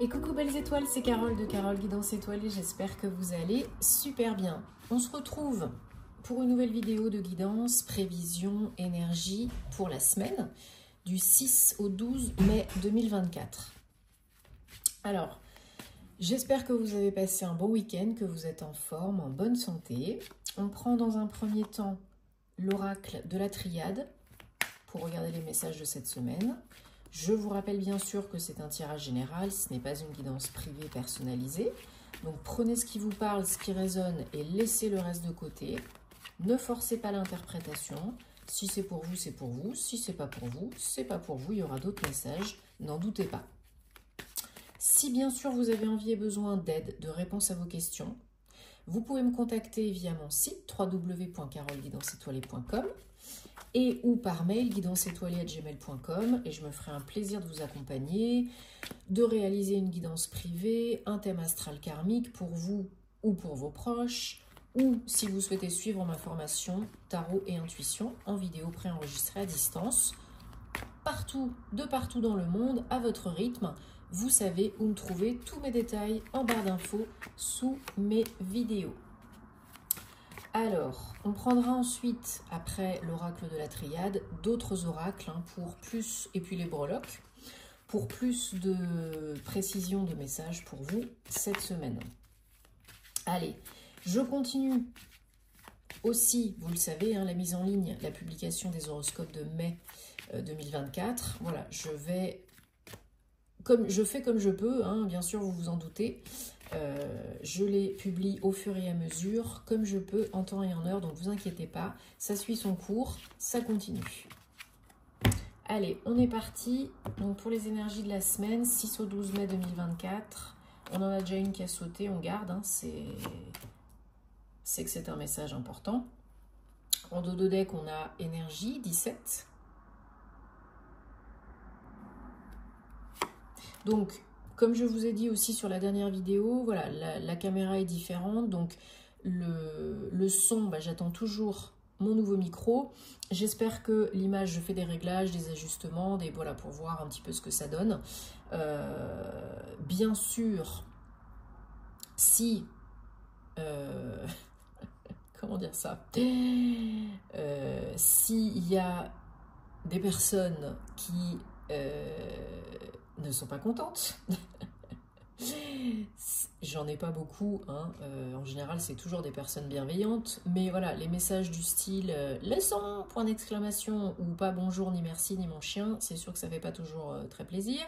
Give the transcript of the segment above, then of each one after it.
Et coucou belles étoiles, c'est Carole de Carole Guidance Étoilée, j'espère que vous allez super bien. On se retrouve pour une nouvelle vidéo de guidance, prévision, énergie pour la semaine du 6 au 12 mai 2024. Alors, j'espère que vous avez passé un bon week-end, que vous êtes en forme, en bonne santé. On prend dans un premier temps l'oracle de la triade pour regarder les messages de cette semaine. Je vous rappelle bien sûr que c'est un tirage général, ce n'est pas une guidance privée personnalisée. Donc prenez ce qui vous parle, ce qui résonne et laissez le reste de côté. Ne forcez pas l'interprétation. Si c'est pour vous, c'est pour vous. Si c'est pas pour vous, c'est pas pour vous. Il y aura d'autres messages, n'en doutez pas. Si bien sûr vous avez envie et besoin d'aide, de réponses à vos questions, vous pouvez me contacter via mon site www.caroleguidanceétoilée.com et ou par mail guidanceétoilée@gmail.com et je me ferai un plaisir de vous accompagner, de réaliser une guidance privée, un thème astral karmique pour vous ou pour vos proches, ou si vous souhaitez suivre ma formation tarot et intuition en vidéo préenregistrée à distance, de partout dans le monde, à votre rythme. Vous savez où me trouver, tous mes détails en barre d'infos sous mes vidéos. Alors, on prendra ensuite, après l'oracle de la triade, d'autres oracles pour plus, et puis les breloques, pour plus de précision de messages pour vous cette semaine. Allez, je continue aussi, vous le savez, la mise en ligne, la publication des horoscopes de mai 2024. Voilà, je fais comme je peux, bien sûr, vous vous en doutez. Je les publie au fur et à mesure, comme je peux, en temps et en heure, donc vous inquiétez pas, ça suit son cours, ça continue. Allez, on est parti. Donc pour les énergies de la semaine, 6 au 12 mai 2024, on en a déjà une qui a sauté, on garde, c'est que c'est un message important. En dos de deck, on a énergie, 17. Donc, comme je vous ai dit aussi sur la dernière vidéo, voilà, la caméra est différente, donc le son, j'attends toujours mon nouveau micro. J'espère que l'image, je fais des réglages, des ajustements, voilà, pour voir un petit peu ce que ça donne. Bien sûr, si... comment dire ça, s'il y a des personnes qui ne sont pas contentes, j'en ai pas beaucoup, en général c'est toujours des personnes bienveillantes, mais voilà, les messages du style laissons, point d'exclamation, ou pas bonjour, ni merci, ni mon chien, c'est sûr que ça fait pas toujours très plaisir.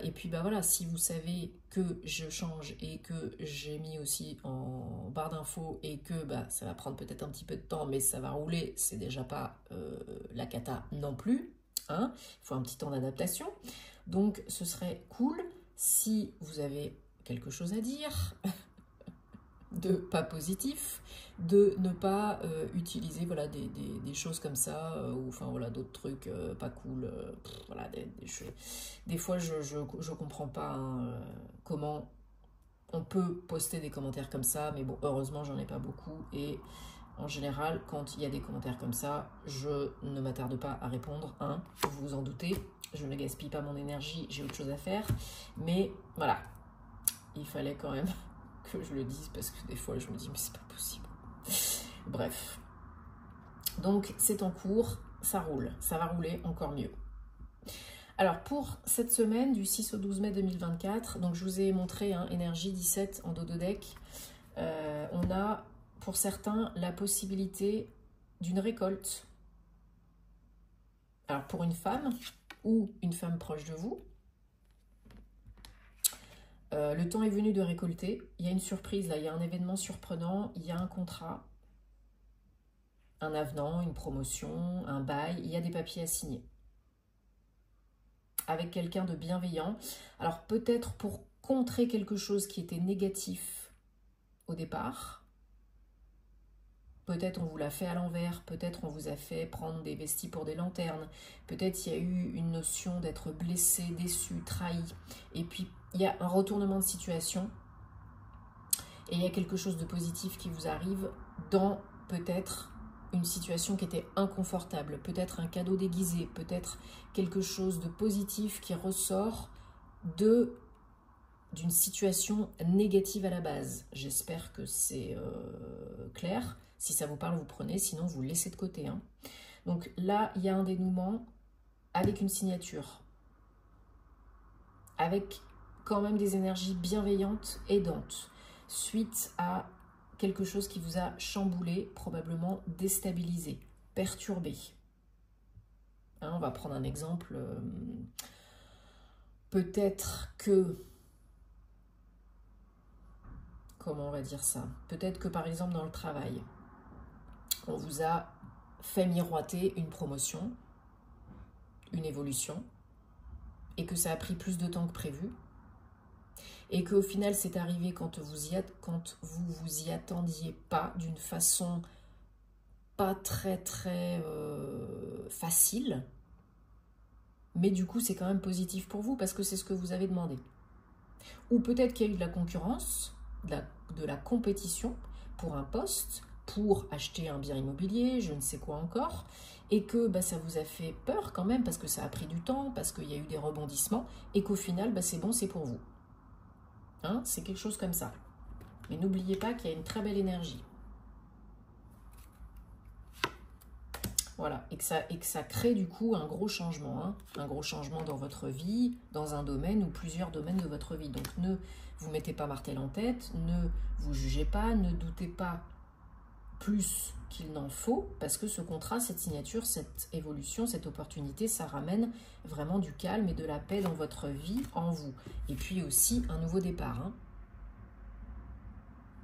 Et puis voilà, si vous savez que je change et que j'ai mis aussi en barre d'infos et que ça va prendre peut-être un petit peu de temps, mais ça va rouler, c'est déjà pas la cata non plus. Il faut un petit temps d'adaptation. Donc ce serait cool si vous avez quelque chose à dire, de pas positif, de ne pas utiliser voilà, des choses comme ça, ou enfin voilà, d'autres trucs pas cool, voilà, des fois je comprends pas comment on peut poster des commentaires comme ça, mais bon, heureusement j'en ai pas beaucoup, et en général quand il y a des commentaires comme ça, je ne m'attarde pas à répondre, vous vous en doutez, je ne gaspille pas mon énergie, j'ai autre chose à faire, mais voilà, il fallait quand même que je le dise parce que des fois je me dis mais c'est pas possible. Bref, donc c'est en cours, ça roule, ça va rouler encore mieux. Alors pour cette semaine du 6 au 12 mai 2024, donc je vous ai montré énergie 17 en dos de deck, on a pour certains la possibilité d'une récolte. Alors pour une femme ou une femme proche de vous, le temps est venu de récolter. Il y a une surprise là, il y a un événement surprenant, il y a un contrat, un avenant, une promotion, un bail, il y a des papiers à signer. Avec quelqu'un de bienveillant. Alors peut-être pour contrer quelque chose qui était négatif au départ. Peut-être on vous l'a fait à l'envers, peut-être on vous a fait prendre des vestis pour des lanternes. Peut-être il y a eu une notion d'être blessé, déçu, trahi. Et puis il y a un retournement de situation et il y a quelque chose de positif qui vous arrive dans peut-être une situation qui était inconfortable, peut-être un cadeau déguisé, peut-être quelque chose de positif qui ressort de d'une situation négative à la base. J'espère que c'est clair. Si ça vous parle, vous prenez, sinon vous laissez de côté. Hein. Donc là, il y a un dénouement avec une signature, avec quand même des énergies bienveillantes, aidantes, suite à quelque chose qui vous a chamboulé, probablement déstabilisé, perturbé. Hein, on va prendre un exemple. Peut-être que... Comment on va dire ça? Peut-être que par exemple dans le travail, on vous a fait miroiter une promotion, une évolution, et que ça a pris plus de temps que prévu, et qu'au final c'est arrivé quand vous vous y attendiez pas, d'une façon pas très facile, mais du coup c'est quand même positif pour vous parce que c'est ce que vous avez demandé. Ou peut-être qu'il y a eu de la concurrence, de la compétition pour un poste, pour acheter un bien immobilier, je ne sais quoi encore, et que ça vous a fait peur quand même parce que ça a pris du temps, parce qu'il y a eu des rebondissements, et qu'au final c'est bon, c'est pour vous. Hein, c'est quelque chose comme ça. Mais n'oubliez pas qu'il y a une très belle énergie. Voilà, et que ça crée du coup un gros changement, hein, un gros changement dans votre vie, dans un domaine ou plusieurs domaines de votre vie. Donc ne vous mettez pas martel en tête, ne vous jugez pas, ne doutez pas plus qu'il n'en faut, parce que ce contrat, cette signature, cette évolution, cette opportunité, ça ramène vraiment du calme et de la paix dans votre vie, en vous. Et puis aussi un nouveau départ. Hein.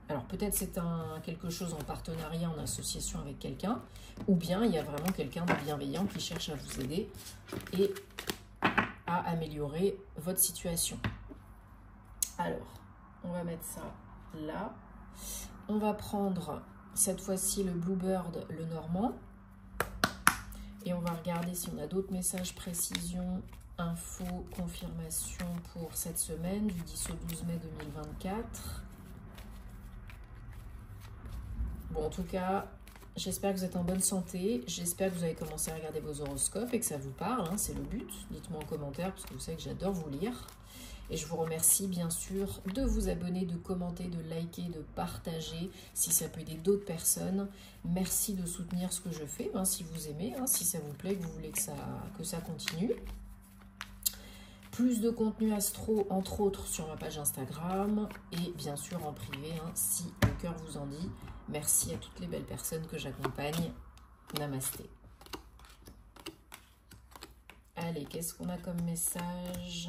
Alors peut-être c'est quelque chose en partenariat, en association avec quelqu'un, ou bien il y a vraiment quelqu'un de bienveillant qui cherche à vous aider et à améliorer votre situation. Alors, on va mettre ça là. On va prendre cette fois-ci le Bluebird, le Normand. Et on va regarder si on a d'autres messages, précision, info, confirmation pour cette semaine du 10 au 12 mai 2024. Bon, en tout cas, j'espère que vous êtes en bonne santé. J'espère que vous avez commencé à regarder vos horoscopes et que ça vous parle. Hein, c'est le but. Dites-moi en commentaire parce que vous savez que j'adore vous lire. Et je vous remercie bien sûr de vous abonner, de commenter, de liker, de partager si ça peut aider d'autres personnes. Merci de soutenir ce que je fais, hein, si vous aimez, hein, si ça vous plaît, que vous voulez que ça continue. Plus de contenu astro, entre autres, sur ma page Instagram et bien sûr en privé, hein, si le cœur vous en dit. Merci à toutes les belles personnes que j'accompagne. Namasté. Allez, qu'est-ce qu'on a comme message ?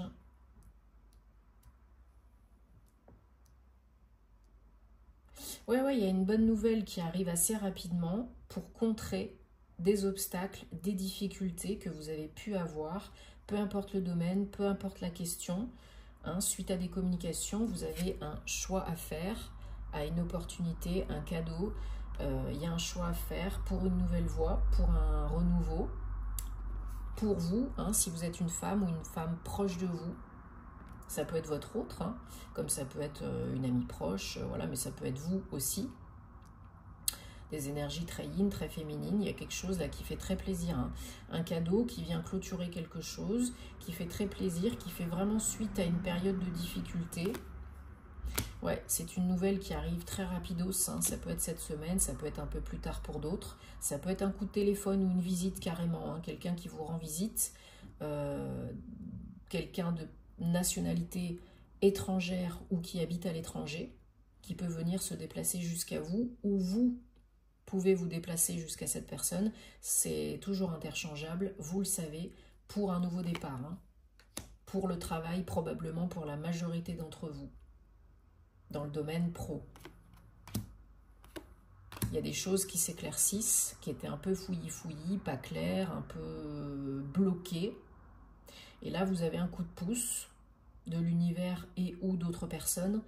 Ouais, il y a une bonne nouvelle qui arrive assez rapidement pour contrer des obstacles, des difficultés que vous avez pu avoir, peu importe le domaine, peu importe la question. Hein, suite à des communications, vous avez un choix à faire, à une opportunité, un cadeau. Il y a un choix à faire pour une nouvelle voie, pour un renouveau. Pour vous, hein, si vous êtes une femme ou une femme proche de vous, ça peut être votre autre, hein, comme ça peut être une amie proche, voilà, mais ça peut être vous aussi. Des énergies très yin, très féminines, il y a quelque chose là qui fait très plaisir. Hein. Un cadeau qui vient clôturer quelque chose, qui fait très plaisir, qui fait vraiment suite à une période de difficulté. Ouais, c'est une nouvelle qui arrive très rapidos, hein. Ça peut être cette semaine, ça peut être un peu plus tard pour d'autres. Ça peut être un coup de téléphone ou une visite carrément, hein. Quelqu'un qui vous rend visite, quelqu'un de nationalité étrangère ou qui habite à l'étranger, qui peut venir se déplacer jusqu'à vous, ou vous pouvez vous déplacer jusqu'à cette personne. C'est toujours interchangeable, vous le savez, pour un nouveau départ. Hein. Pour le travail, probablement pour la majorité d'entre vous, dans le domaine pro. Il y a des choses qui s'éclaircissent, qui étaient un peu fouillis, pas claires, un peu bloquées. Et là, vous avez un coup de pouce de l'univers et ou d'autres personnes.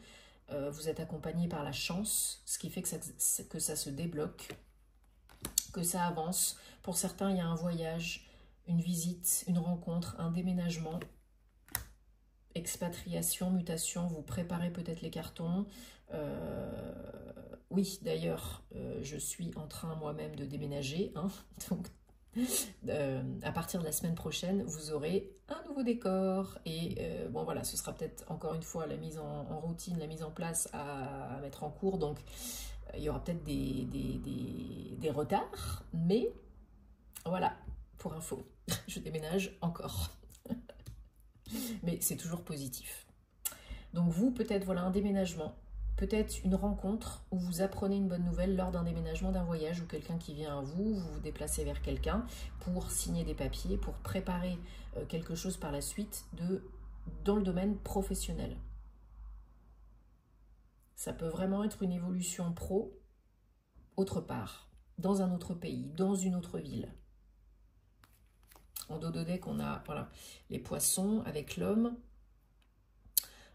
Vous êtes accompagné par la chance, ce qui fait que ça se débloque, que ça avance. Pour certains, il y a un voyage, une visite, une rencontre, un déménagement, expatriation, mutation. Vous préparez peut-être les cartons. Oui, d'ailleurs, je suis en train moi-même de déménager. Hein, donc, à partir de la semaine prochaine, vous aurez un nouveau nouveau décor. Et bon voilà, ce sera peut-être encore une fois la mise en routine, la mise en place à mettre en cours. Donc il y aura peut-être des retards. Mais voilà, pour info, je déménage encore. Mais c'est toujours positif. Donc vous, peut-être, voilà, un déménagement, peut-être une rencontre où vous apprenez une bonne nouvelle lors d'un déménagement, d'un voyage, ou quelqu'un qui vient à vous, vous vous déplacez vers quelqu'un pour signer des papiers, pour préparer quelque chose par la suite dans le domaine professionnel. Ça peut vraiment être une évolution pro autre part, dans un autre pays, dans une autre ville. En dos de deck, on a voilà, les poissons avec l'homme.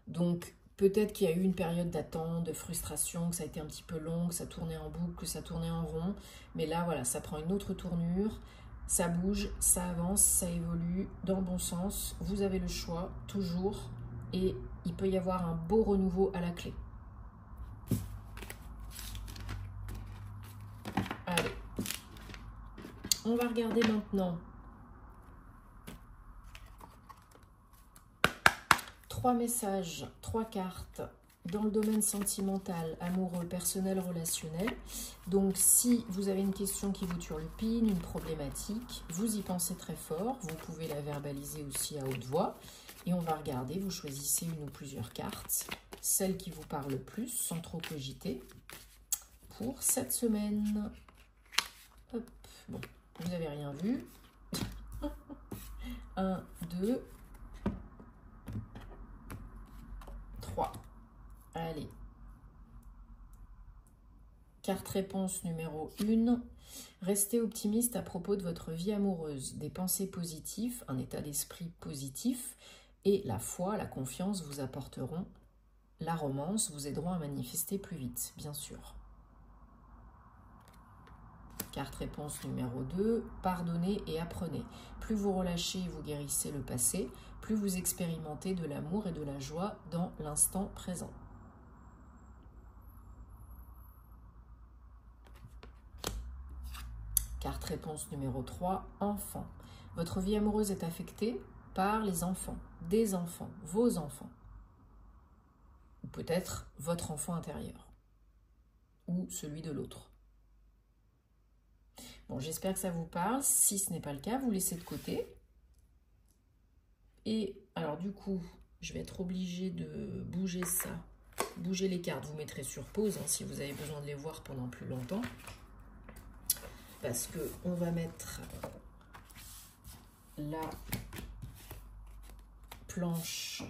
Donc, peut-être qu'il y a eu une période d'attente, de frustration, que ça a été un petit peu long, que ça tournait en boucle, que ça tournait en rond. Mais là, voilà, ça prend une autre tournure, ça bouge, ça avance, ça évolue dans le bon sens. Vous avez le choix, toujours. Et il peut y avoir un beau renouveau à la clé. Allez. On va regarder maintenant 3 messages, 3 cartes dans le domaine sentimental, amoureux, personnel, relationnel. Donc, si vous avez une question qui vous turlupine, une problématique, vous y pensez très fort. Vous pouvez la verbaliser aussi à haute voix. Et on va regarder, vous choisissez une ou plusieurs cartes, celle qui vous parle le plus, sans trop cogiter, pour cette semaine. Hop, bon, vous n'avez rien vu. 1, 2, 3. Allez. Carte réponse numéro 1. Restez optimiste à propos de votre vie amoureuse. Des pensées positives, un état d'esprit positif et la foi, la confiance vous apporteront la romance, vous aideront à manifester plus vite, bien sûr. Carte réponse numéro 2. Pardonnez et apprenez. Plus vous relâchez et vous guérissez le passé, plus vous expérimentez de l'amour et de la joie dans l'instant présent. Carte réponse numéro 3, enfant. Votre vie amoureuse est affectée par les enfants, des enfants, vos enfants. Ou peut-être votre enfant intérieur. Ou celui de l'autre. Bon, j'espère que ça vous parle. Si ce n'est pas le cas, vous laissez de côté. Et alors du coup, je vais être obligée de bouger ça. Bouger les cartes, vous mettrez sur pause hein, si vous avez besoin de les voir pendant plus longtemps. Parce qu'on va mettre la planche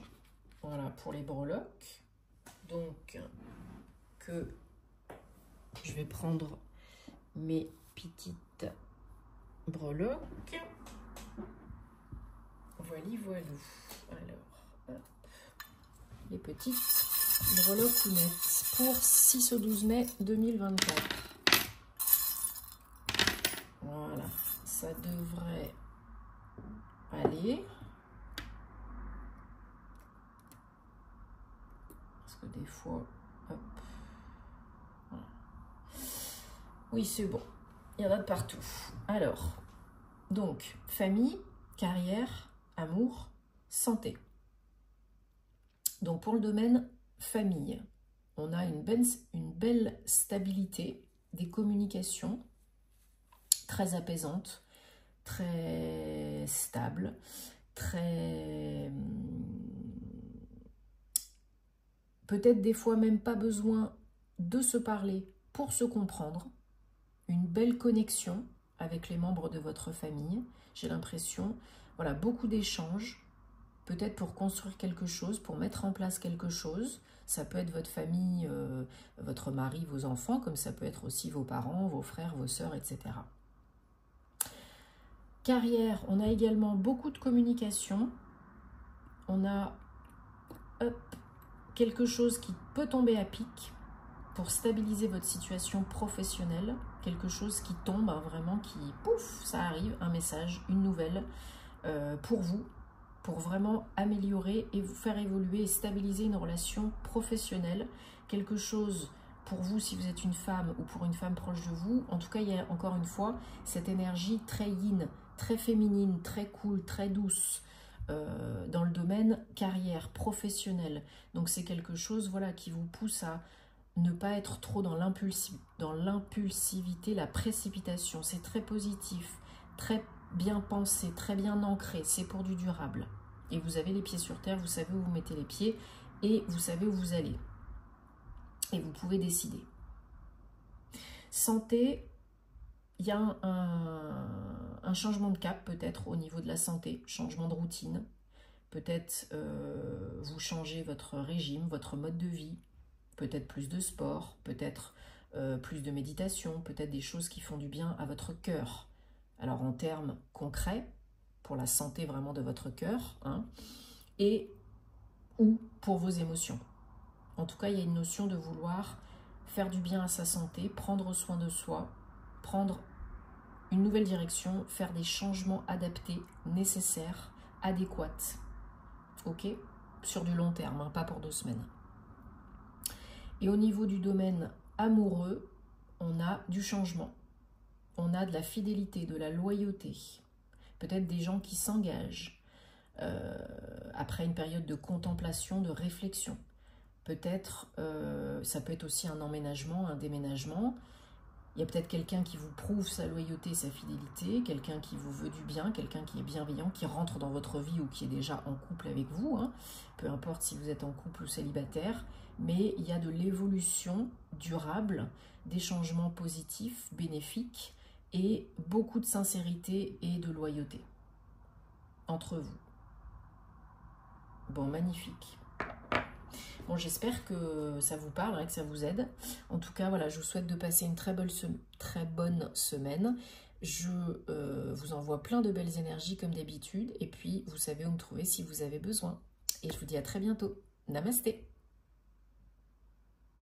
voilà, pour les breloques. Donc, que je vais prendre mes petites breloques. Voilà. Alors, hop. Les petites breloques nettes pour 6 au 12 mai 2024. Voilà, ça devrait aller. Parce que des fois, hop. Voilà. Oui, c'est bon. Il y en a de partout. Alors, donc, famille, carrière, amour, santé. Donc, pour le domaine famille, on a une belle stabilité des communications, très apaisante, très stable, très... Peut-être des fois même pas besoin de se parler pour se comprendre. Une belle connexion avec les membres de votre famille. J'ai l'impression, voilà, beaucoup d'échanges, peut-être pour construire quelque chose, pour mettre en place quelque chose. Ça peut être votre famille, votre mari, vos enfants, comme ça peut être aussi vos parents, vos frères, vos sœurs, etc. Carrière, on a également beaucoup de communication. On a quelque chose qui peut tomber à pic pour stabiliser votre situation professionnelle. Quelque chose qui tombe, hein, vraiment, qui, pouf, ça arrive, un message, une nouvelle pour vous, pour vraiment améliorer et vous faire évoluer et stabiliser une relation professionnelle. Quelque chose pour vous si vous êtes une femme ou pour une femme proche de vous. En tout cas, il y a encore une fois cette énergie très yin, très féminine, très cool, très douce, dans le domaine carrière, professionnel. Donc c'est quelque chose voilà, qui vous pousse à ne pas être trop dans l'impulsivité, la précipitation. C'est très positif, très bien pensé, très bien ancré. C'est pour du durable. Et vous avez les pieds sur terre, vous savez où vous mettez les pieds et vous savez où vous allez. Et vous pouvez décider. Santé, il y a un changement de cap peut-être au niveau de la santé, changement de routine. Peut-être vous changez votre régime, votre mode de vie, peut-être plus de sport, peut-être plus de méditation, peut-être des choses qui font du bien à votre cœur. Alors en termes concrets, pour la santé vraiment de votre cœur, hein, et ou pour vos émotions. En tout cas, il y a une notion de vouloir faire du bien à sa santé, prendre soin de soi, prendre une nouvelle direction, faire des changements adaptés, nécessaires, adéquats. Ok? Sur du long terme, hein, pas pour 2 semaines. Et au niveau du domaine amoureux, on a du changement. On a de la fidélité, de la loyauté. Peut-être des gens qui s'engagent après une période de contemplation, de réflexion. Peut-être, ça peut être aussi un emménagement, un déménagement. Il y a peut-être quelqu'un qui vous prouve sa loyauté, sa fidélité, quelqu'un qui vous veut du bien, quelqu'un qui est bienveillant, qui rentre dans votre vie ou qui est déjà en couple avec vous, hein. Peu importe si vous êtes en couple ou célibataire, mais il y a de l'évolution durable, des changements positifs, bénéfiques et beaucoup de sincérité et de loyauté entre vous. Bon, magnifique. Bon, j'espère que ça vous parle, hein, que ça vous aide. En tout cas, voilà, je vous souhaite de passer une très bonne semaine. Je vous envoie plein de belles énergies comme d'habitude. Et puis, vous savez où me trouver si vous avez besoin. Et je vous dis à très bientôt. Namasté.